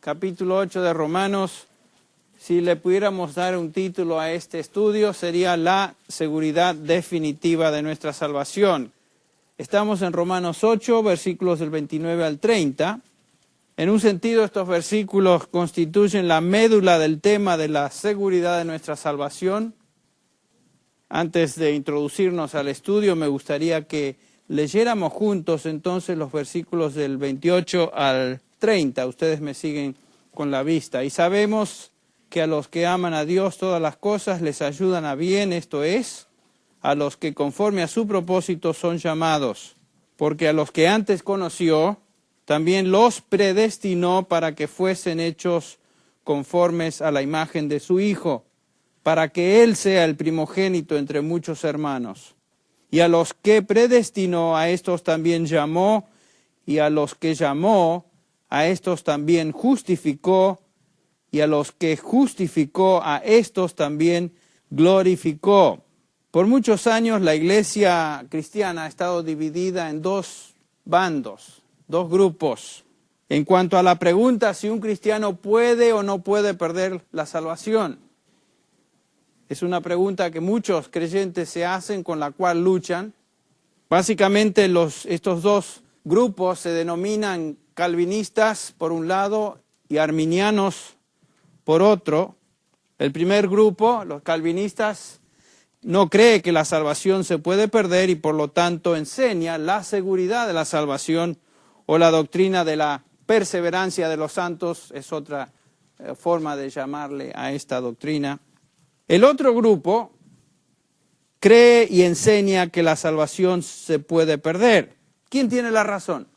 capítulo 8 de Romanos. Si le pudiéramos dar un título a este estudio, sería La seguridad definitiva de nuestra salvación. Estamos en Romanos 8, versículos del 29 al 30. En un sentido, estos versículos constituyen la médula del tema de la seguridad de nuestra salvación. Antes de introducirnos al estudio, me gustaría que leyéramos juntos entonces los versículos del 28 al 30. Ustedes me siguen con la vista. Y sabemos que a los que aman a Dios todas las cosas les ayudan a bien, esto es, a los que conforme a su propósito son llamados. Porque a los que antes conoció, también los predestinó para que fuesen hechos conformes a la imagen de su Hijo, para que Él sea el primogénito entre muchos hermanos. Y a los que predestinó, a estos también llamó, y a los que llamó, a estos también justificó, y a los que justificó, a estos también glorificó. Por muchos años la iglesia cristiana ha estado dividida en dos bandos, dos grupos. En cuanto a la pregunta si un cristiano puede o no puede perder la salvación. Es una pregunta que muchos creyentes se hacen, con la cual luchan. Básicamente estos dos grupos se denominan calvinistas por un lado y arminianos por otro. El primer grupo, los calvinistas, no cree que la salvación se puede perder y por lo tanto enseña la seguridad de la salvación, o la doctrina de la perseverancia de los santos, es otra forma de llamarle a esta doctrina. El otro grupo cree y enseña que la salvación se puede perder. ¿Quién tiene la razón?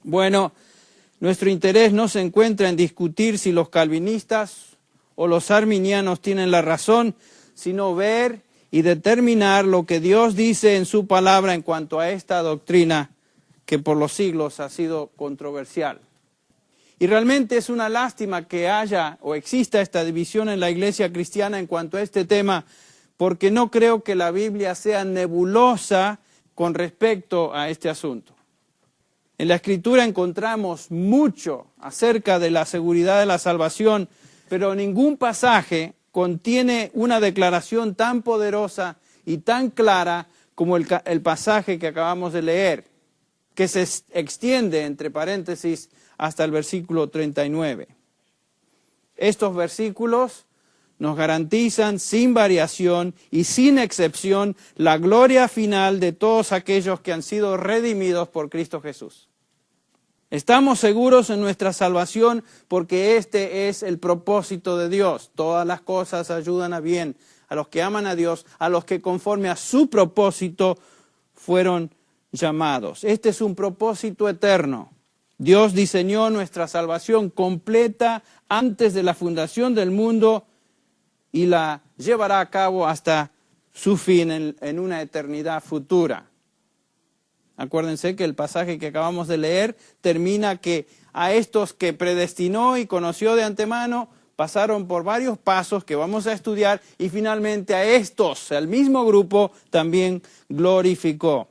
Bueno, nuestro interés no se encuentra en discutir si los calvinistas o los arminianos tienen la razón, sino ver y determinar lo que Dios dice en su palabra en cuanto a esta doctrina que por los siglos ha sido controversial. Y realmente es una lástima que haya o exista esta división en la iglesia cristiana en cuanto a este tema, porque no creo que la Biblia sea nebulosa con respecto a este asunto. En la Escritura encontramos mucho acerca de la seguridad de la salvación, pero ningún pasaje contiene una declaración tan poderosa y tan clara como el pasaje que acabamos de leer, que se extiende, entre paréntesis, hasta el versículo 39. Estos versículos nos garantizan sin variación y sin excepción la gloria final de todos aquellos que han sido redimidos por Cristo Jesús. Estamos seguros en nuestra salvación porque este es el propósito de Dios. Todas las cosas ayudan a bien a los que aman a Dios, a los que conforme a su propósito fueron llamados. Este es un propósito eterno. Dios diseñó nuestra salvación completa antes de la fundación del mundo y la llevará a cabo hasta su fin en una eternidad futura. Acuérdense que el pasaje que acabamos de leer termina que a estos que predestinó y conoció de antemano pasaron por varios pasos que vamos a estudiar y finalmente a estos, al mismo grupo, también glorificó.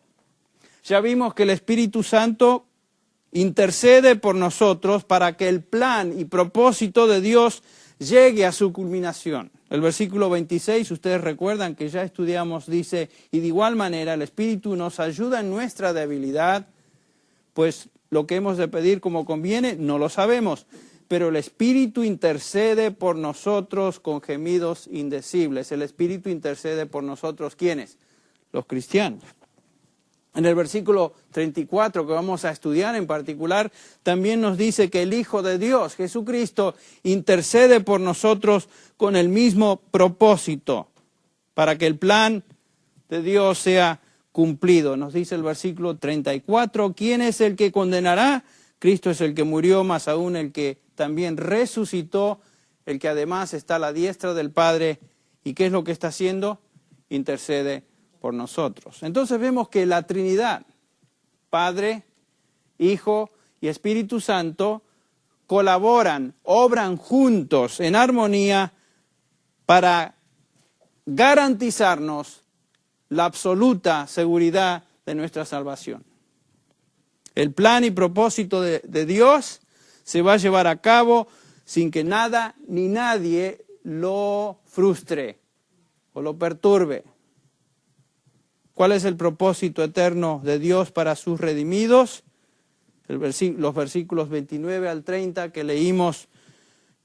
Ya vimos que el Espíritu Santo intercede por nosotros para que el plan y propósito de Dios llegue a su culminación. El versículo 26, ustedes recuerdan que ya estudiamos, dice, y de igual manera el Espíritu nos ayuda en nuestra debilidad, pues lo que hemos de pedir como conviene no lo sabemos, pero el Espíritu intercede por nosotros con gemidos indecibles. El Espíritu intercede por nosotros, ¿quiénes? Los cristianos. En el versículo 34 que vamos a estudiar en particular, también nos dice que el Hijo de Dios, Jesucristo, intercede por nosotros con el mismo propósito, para que el plan de Dios sea cumplido. Nos dice el versículo 34, ¿quién es el que condenará? Cristo es el que murió, más aún el que también resucitó, el que además está a la diestra del Padre. ¿Y qué es lo que está haciendo? Intercede por nosotros. Entonces vemos que la Trinidad, Padre, Hijo y Espíritu Santo, colaboran, obran juntos en armonía para garantizarnos la absoluta seguridad de nuestra salvación. El plan y propósito de Dios se va a llevar a cabo sin que nada ni nadie lo frustre o lo perturbe. ¿Cuál es el propósito eterno de Dios para sus redimidos? Los versículos 29 al 30 que leímos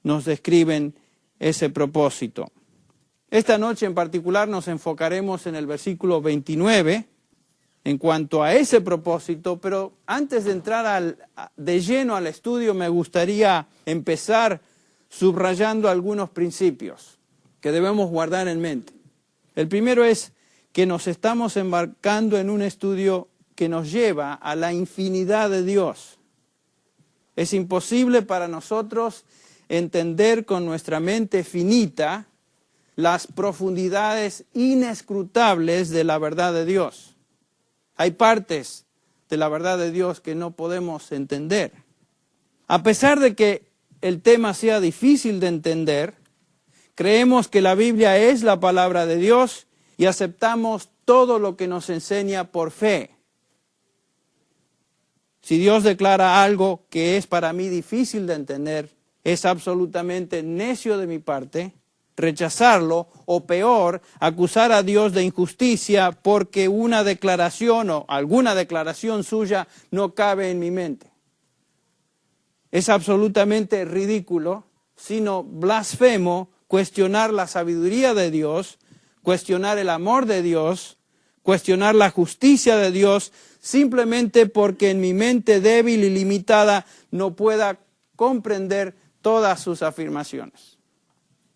nos describen ese propósito. Esta noche en particular nos enfocaremos en el versículo 29 en cuanto a ese propósito, pero antes de entrar de lleno al estudio me gustaría empezar subrayando algunos principios que debemos guardar en mente. El primero es que nos estamos embarcando en un estudio que nos lleva a la infinidad de Dios. Es imposible para nosotros entender con nuestra mente finita las profundidades inescrutables de la verdad de Dios. Hay partes de la verdad de Dios que no podemos entender. A pesar de que el tema sea difícil de entender, creemos que la Biblia es la palabra de Dios y aceptamos todo lo que nos enseña por fe. Si Dios declara algo que es para mí difícil de entender, es absolutamente necio de mi parte rechazarlo, o peor, acusar a Dios de injusticia porque una declaración o alguna declaración suya no cabe en mi mente. Es absolutamente ridículo, sino blasfemo, cuestionar la sabiduría de Dios, cuestionar el amor de Dios, cuestionar la justicia de Dios, simplemente porque en mi mente débil y limitada no pueda comprender todas sus afirmaciones.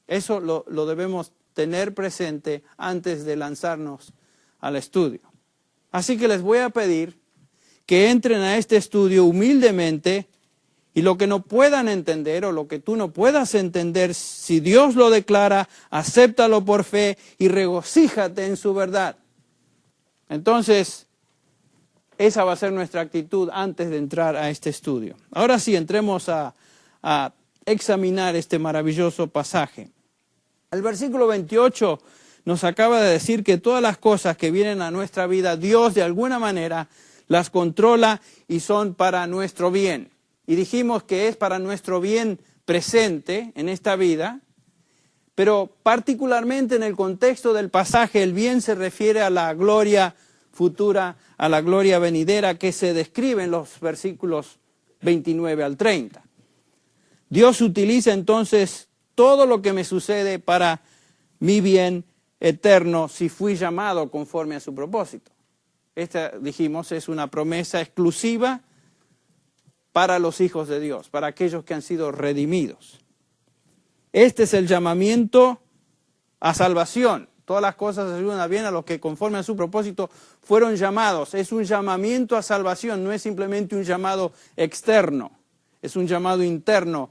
Eso lo debemos tener presente antes de lanzarnos al estudio. Así que les voy a pedir que entren a este estudio humildemente y lo que no puedan entender o lo que tú no puedas entender, si Dios lo declara, acéptalo por fe y regocíjate en su verdad. Entonces, esa va a ser nuestra actitud antes de entrar a este estudio. Ahora sí, entremos a examinar este maravilloso pasaje. El versículo 28 nos acaba de decir que todas las cosas que vienen a nuestra vida, Dios de alguna manera las controla y son para nuestro bien. Y dijimos que es para nuestro bien presente en esta vida, pero particularmente en el contexto del pasaje, el bien se refiere a la gloria futura, a la gloria venidera que se describe en los versículos 29 al 30. Dios utiliza entonces todo lo que me sucede para mi bien eterno si fui llamado conforme a su propósito. Esta, dijimos, es una promesa exclusiva para los hijos de Dios, para aquellos que han sido redimidos. Este es el llamamiento a salvación. Todas las cosas ayudan a bien a los que conforme a su propósito fueron llamados. Es un llamamiento a salvación, no es simplemente un llamado externo, es un llamado interno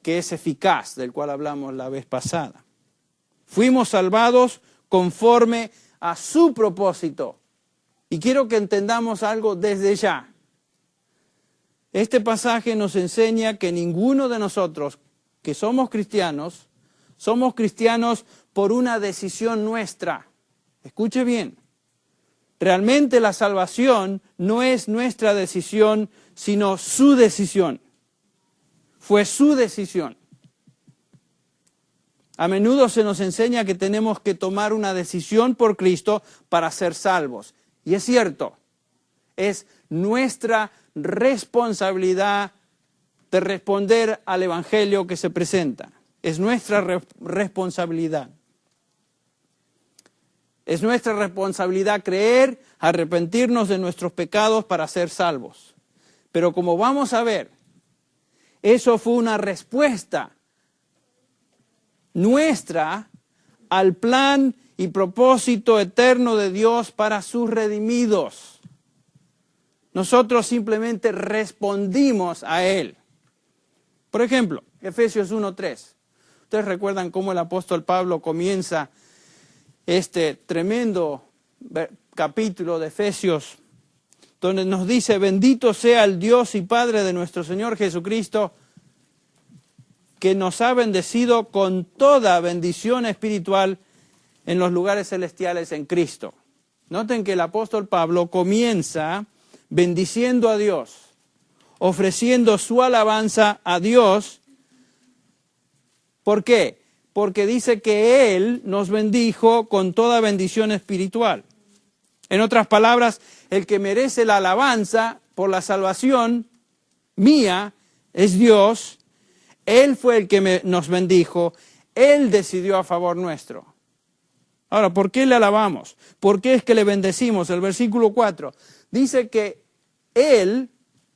que es eficaz, del cual hablamos la vez pasada. Fuimos salvados conforme a su propósito. Y quiero que entendamos algo desde ya. Este pasaje nos enseña que ninguno de nosotros que somos cristianos por una decisión nuestra. Escuche bien. Realmente la salvación no es nuestra decisión, sino su decisión. Fue su decisión. A menudo se nos enseña que tenemos que tomar una decisión por Cristo para ser salvos. Y es cierto, es nuestra responsabilidad de responder al Evangelio que se presenta. Es nuestra responsabilidad. Es nuestra responsabilidad creer, arrepentirnos de nuestros pecados para ser salvos. Pero como vamos a ver, eso fue una respuesta nuestra al plan y propósito eterno de Dios para sus redimidos. Nosotros simplemente respondimos a Él. Por ejemplo, Efesios 1:3. Ustedes recuerdan cómo el apóstol Pablo comienza este tremendo capítulo de Efesios, donde nos dice: bendito sea el Dios y Padre de nuestro Señor Jesucristo, que nos ha bendecido con toda bendición espiritual en los lugares celestiales en Cristo. Noten que el apóstol Pablo comienza bendiciendo a Dios, ofreciendo su alabanza a Dios. ¿Por qué? Porque dice que Él nos bendijo con toda bendición espiritual. En otras palabras, el que merece la alabanza por la salvación mía es Dios. Él fue el que nos bendijo. Él decidió a favor nuestro. Ahora, ¿por qué le alabamos? ¿Por qué es que le bendecimos? El versículo 4 dice que Él,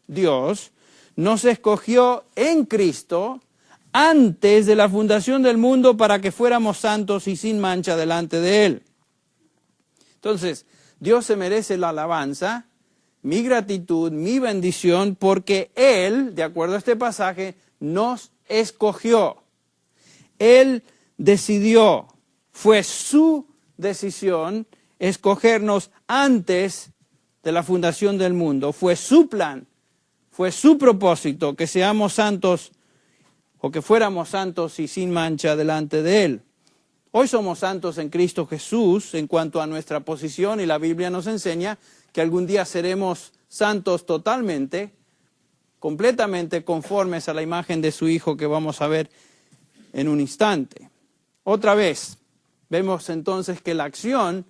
Dios, nos escogió en Cristo antes de la fundación del mundo para que fuéramos santos y sin mancha delante de Él. Entonces, Dios se merece la alabanza, mi gratitud, mi bendición, porque Él, de acuerdo a este pasaje, nos escogió. Él decidió, fue su decisión escogernos antes de la fundación del mundo. Fue su plan, fue su propósito que seamos santos o que fuéramos santos y sin mancha delante de Él. Hoy somos santos en Cristo Jesús en cuanto a nuestra posición y la Biblia nos enseña que algún día seremos santos totalmente, completamente conformes a la imagen de su Hijo que vamos a ver en un instante. Otra vez, vemos entonces que la acción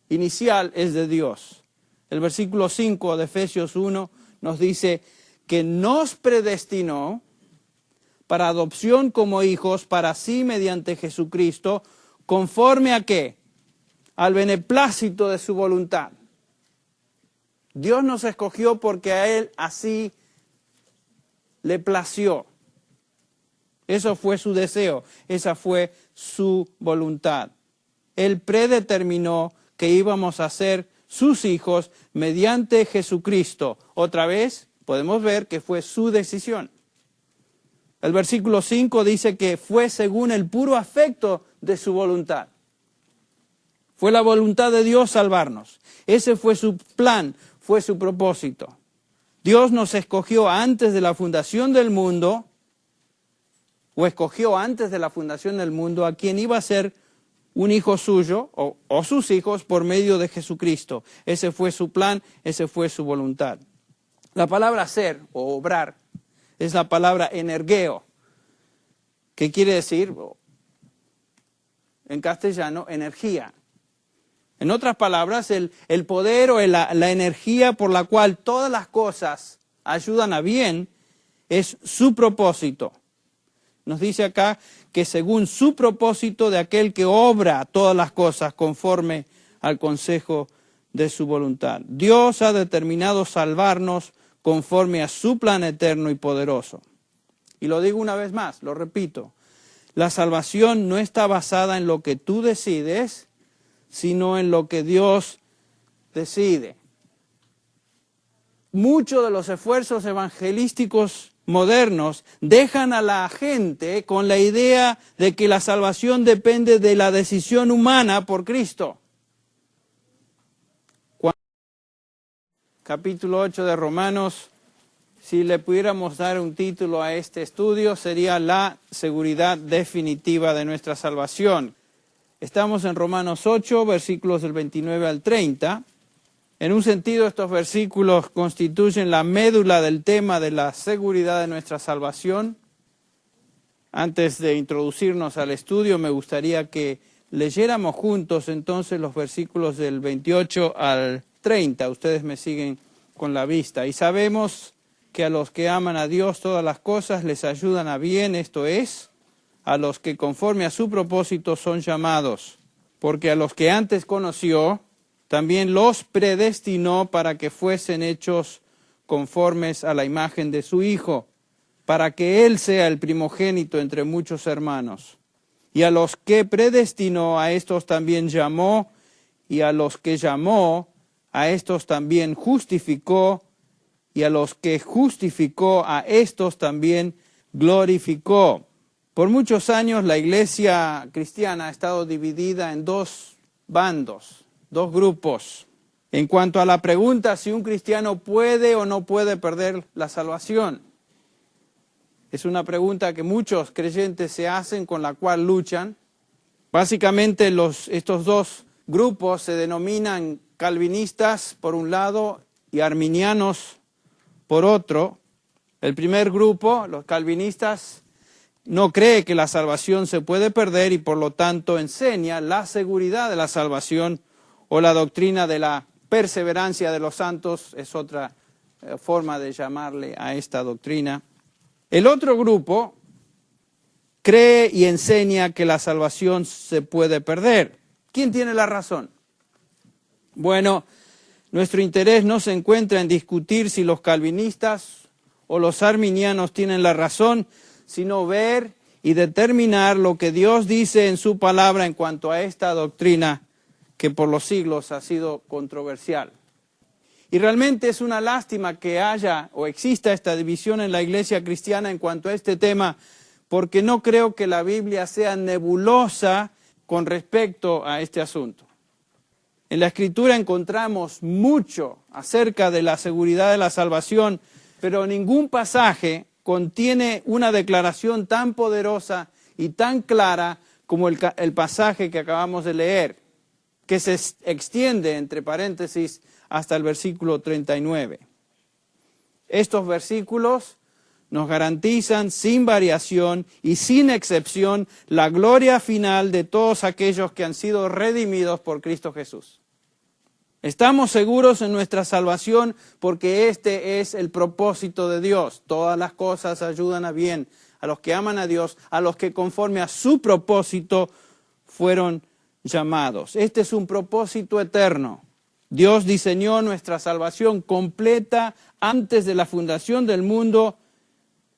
inicial es de Dios. El versículo 5 de Efesios 1 nos dice que nos predestinó para adopción como hijos para sí mediante Jesucristo, ¿conforme a qué? Al beneplácito de su voluntad. Dios nos escogió porque a Él así le plació. Eso fue su deseo, esa fue su voluntad. Él predeterminó que íbamos a ser sus hijos mediante Jesucristo. Otra vez podemos ver que fue su decisión. El versículo 5 dice que fue según el puro afecto de su voluntad. Fue la voluntad de Dios salvarnos. Ese fue su plan, fue su propósito. Dios nos escogió antes de la fundación del mundo, o escogió antes de la fundación del mundo a quien iba a ser un hijo suyo o sus hijos por medio de Jesucristo. Ese fue su plan, ese fue su voluntad. La palabra ser o obrar es la palabra energeo, que quiere decir, en castellano, energía. En otras palabras, el poder o la energía por la cual todas las cosas ayudan a bien es su propósito. Nos dice acá que según su propósito de aquel que obra todas las cosas conforme al consejo de su voluntad. Dios ha determinado salvarnos conforme a su plan eterno y poderoso. Y lo digo una vez más, lo repito, la salvación no está basada en lo que tú decides, sino en lo que Dios decide. Muchos de los esfuerzos evangelísticos modernos dejan a la gente con la idea de que la salvación depende de la decisión humana por Cristo. Capítulo 8 de Romanos, si le pudiéramos dar un título a este estudio, sería la seguridad definitiva de nuestra salvación. Estamos en Romanos 8, versículos del 29 al 30. En un sentido, estos versículos constituyen la médula del tema de la seguridad de nuestra salvación. Antes de introducirnos al estudio, me gustaría que leyéramos juntos entonces los versículos del 28 al 30. Ustedes me siguen con la vista. Y sabemos que a los que aman a Dios todas las cosas les ayudan a bien, esto es, a los que conforme a su propósito son llamados. Porque a los que antes conoció, también los predestinó para que fuesen hechos conformes a la imagen de su Hijo, para que Él sea el primogénito entre muchos hermanos. Y a los que predestinó, a estos también llamó, y a los que llamó, a estos también justificó, y a los que justificó, a estos también glorificó. Por muchos años la iglesia cristiana ha estado dividida en dos bandos, dos grupos, en cuanto a la pregunta si un cristiano puede o no puede perder la salvación. Es una pregunta que muchos creyentes se hacen, con la cual luchan. Básicamente estos dos grupos se denominan calvinistas por un lado y arminianos por otro. El primer grupo, los calvinistas, no cree que la salvación se puede perder y por lo tanto enseña la seguridad de la salvación, o la doctrina de la perseverancia de los santos, es otra forma de llamarle a esta doctrina. El otro grupo cree y enseña que la salvación se puede perder. ¿Quién tiene la razón? Bueno, nuestro interés no se encuentra en discutir si los calvinistas o los arminianos tienen la razón, sino ver y determinar lo que Dios dice en su palabra en cuanto a esta doctrina que por los siglos ha sido controversial. Y realmente es una lástima que haya o exista esta división en la iglesia cristiana en cuanto a este tema, porque no creo que la Biblia sea nebulosa con respecto a este asunto. En la Escritura encontramos mucho acerca de la seguridad de la salvación, pero ningún pasaje contiene una declaración tan poderosa y tan clara como el pasaje que acabamos de leer, que se extiende, entre paréntesis, hasta el versículo 39. Estos versículos nos garantizan sin variación y sin excepción la gloria final de todos aquellos que han sido redimidos por Cristo Jesús. Estamos seguros en nuestra salvación porque este es el propósito de Dios. Todas las cosas ayudan a bien a los que aman a Dios, a los que conforme a su propósito fueron llamados. Este es un propósito eterno. Dios diseñó nuestra salvación completa antes de la fundación del mundo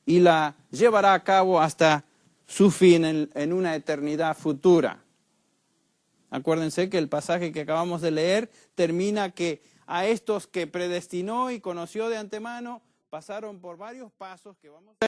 y la llevará a cabo hasta su fin en una eternidad futura. Acuérdense que el pasaje que acabamos de leer termina que a estos que predestinó y conoció de antemano pasaron por varios pasos que vamos a